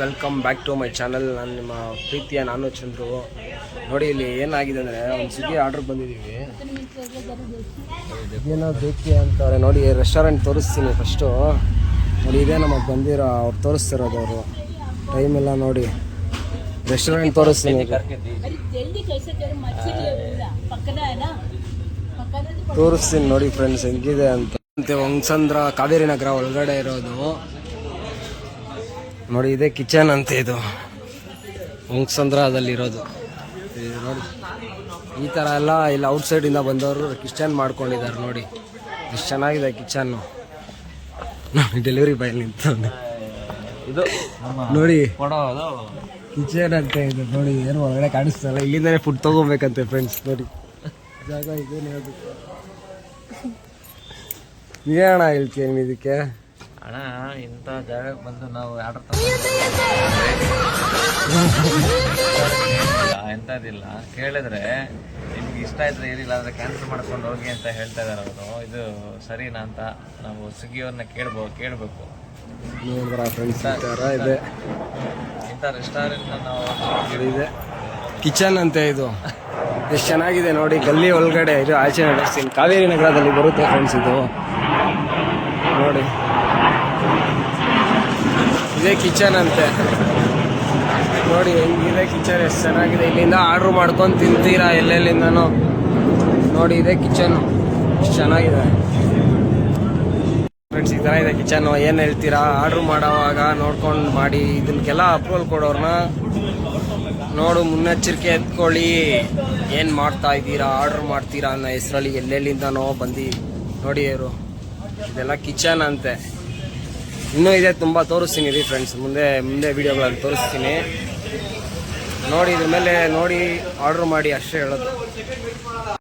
Welcome back to my channel. ನಾನು ನಿಮ್ಮ ಪ್ರೀತಿಯ ನಾನು ಚಂದ್ರು. ನೋಡಿ ಇಲ್ಲಿ ಏನಾಗಿದೆ ಅಂದರೆ ಒಂದು ಸ್ವಿಗ್ಗಿ ಆರ್ಡ್ರ್ ಬಂದಿದ್ದೀವಿ. ಏನೋ ಬೇಕು ಅಂತಾರೆ ನೋಡಿ. ರೆಸ್ಟೋರೆಂಟ್ ತೋರಿಸ್ತೀನಿ ಫಸ್ಟು. ನೋಡಿ ಇದೇ ನಮಗೆ ಬಂದಿರೋ ಅವ್ರು ತೋರಿಸ್ತಿರೋದು. ಅವರು ಟೈಮ್ ಎಲ್ಲ ನೋಡಿ ರೆಸ್ಟೋರೆಂಟ್ ತೋರಿಸ್ತೀನಿ. ತೋರಿಸ್ತೀನಿ ನೋಡಿ ಫ್ರೆಂಡ್ಸ್ ಹೆಂಗಿದೆ ಅಂತ. ಹೊಂಗಸಂದ್ರ ಕಾವೇರಿ ನಗರ ಒಳಗಡೆ ಇರೋದು ನೋಡಿ. ಇದೇ ಕಿಚನ್ ಅಂತ. ಇದು ಹೊಂಗಸಂದ್ರದಲ್ಲಿರೋದು ನೋಡಿ. ಈ ಥರ ಎಲ್ಲ ಇಲ್ಲಿ ಔಟ್ಸೈಡಿಂದ ಬಂದವರು ಕಿಚನ್ ಮಾಡ್ಕೊಂಡಿದ್ದಾರೆ ನೋಡಿ. ಎಷ್ಟು ಚೆನ್ನಾಗಿದೆ ಕಿಚನ್ನು. ನೋಡಿ ಡೆಲಿವರಿ ಬಾಯ್ ನಿಂತು ಇದು ನೋಡಿ ಕಿಚನ್ ಅಂತ ಇದು ನೋಡಿ. ಏನು ಒಳಗಡೆ ಕಾಣಿಸ್ತಲ್ಲ. ಇಲ್ಲಿಂದನೇ ಫುಡ್ ತೊಗೋಬೇಕಂತೆ ಫ್ರೆಂಡ್ಸ್. ನೋಡಿ ಜಾಗ ಇದೇನು ಹೇಳ್ಬೇಕು. ನೀವೇಣ ಹೇಳ್ತೀನಿ ಇದಕ್ಕೆ ಅಣ್ಣ? ಇಂಥ ಜಾಗಕ್ಕೆ ಬಂದು ನಾವು ಆರ್ಡರ್ ಎಂಥದ್ದಿಲ್ಲ. ಕೇಳಿದ್ರೆ ನಿಮ್ಗೆ ಇಷ್ಟ ಇದ್ರೆ ಇರಿಲ್ಲ ಅಂದರೆ ಕ್ಯಾನ್ಸಲ್ ಮಾಡ್ಕೊಂಡು ಹೋಗಿ ಅಂತ ಹೇಳ್ತಾ ಇದ್ದಾರೆ ಅವರು. ಇದು ಸರಿನಾ ಅಂತ ನಾವು ಸ್ವಿಗ್ಗಿಯವ್ರನ್ನ ಕೇಳಬೇಕು. ನೋಡಿದ್ರ ಫ್ರೆಂಡ್ಸ್ ಈ ಥರ ಇದೆ. ಇಂಥ ರೆಸ್ಟೋರೆಂಟ್ನ ನಾವು ಇದೆ ಕಿಚನ್ ಅಂತೆ. ಇದು ಎಷ್ಟು ಚೆನ್ನಾಗಿದೆ ನೋಡಿ. ಗಲ್ಲಿ ಒಳಗಡೆ ಇದು ಆಚೆ ನಡೆಸ್ತೀನಿ. ಕಾವೇರಿ ನಗರದಲ್ಲಿ ಬರುತ್ತೆ ಫ್ರೆಂಡ್ಸ್ ಇದು ನೋಡಿ. ಇದೇ ಕಿಚನ್ ಅಂತೆ ನೋಡಿ. ಹೆಂಗಿದೆ ಕಿಚನ್, ಎಷ್ಟು ಚೆನ್ನಾಗಿದೆ. ಇಲ್ಲಿಂದ ಆರ್ಡ್ರ್ ಮಾಡ್ಕೊಂಡು ತಿಂತೀರಾ ಎಲ್ಲೆಲ್ಲಿಂದನೋ ನೋಡಿ. ಇದೇ ಕಿಚನ್ನು ಎಷ್ಟು ಚೆನ್ನಾಗಿದೆ ಫ್ರೆಂಡ್ಸ್. ಈ ಥರ ಇದೆ ಕಿಚನ್ನು. ಏನು ಹೇಳ್ತೀರಾ? ಆರ್ಡ್ರ್ ಮಾಡೋವಾಗ ನೋಡ್ಕೊಂಡು ಮಾಡಿ. ಇದನ್ನೆಲ್ಲ ಅಪ್ರೂವಲ್ ಕೊಡೋರ್ನ ನೋಡು, ಮುನ್ನೆಚ್ಚರಿಕೆ ಎತ್ಕೊಳ್ಳಿ. ಏನು ಮಾಡ್ತಾ ಇದ್ದೀರಾ, ಆರ್ಡ್ರ್ ಮಾಡ್ತೀರಾ ಅನ್ನೋ ಹೆಸರಲ್ಲಿ ಎಲ್ಲೆಲ್ಲಿಂದನೋ ಬಂದು ನೋಡಿ. ಇವರು ಇದೆಲ್ಲ ಕಿಚನ್ ಅಂತೆ. ಇನ್ನೂ ಇದೆ ತುಂಬ ತೋರಿಸ್ತೀನಿ ರೀ ಫ್ರೆಂಡ್ಸ್. ಮುಂದೆ ವೀಡಿಯೋಗಳಲ್ಲಿ ತೋರಿಸ್ತೀನಿ ನೋಡಿ. ಇದ್ರ ಮೇಲೆ ನೋಡಿ ಆರ್ಡ್ರ್ ಮಾಡಿ ಅಷ್ಟೇ ಹೇಳೋದು.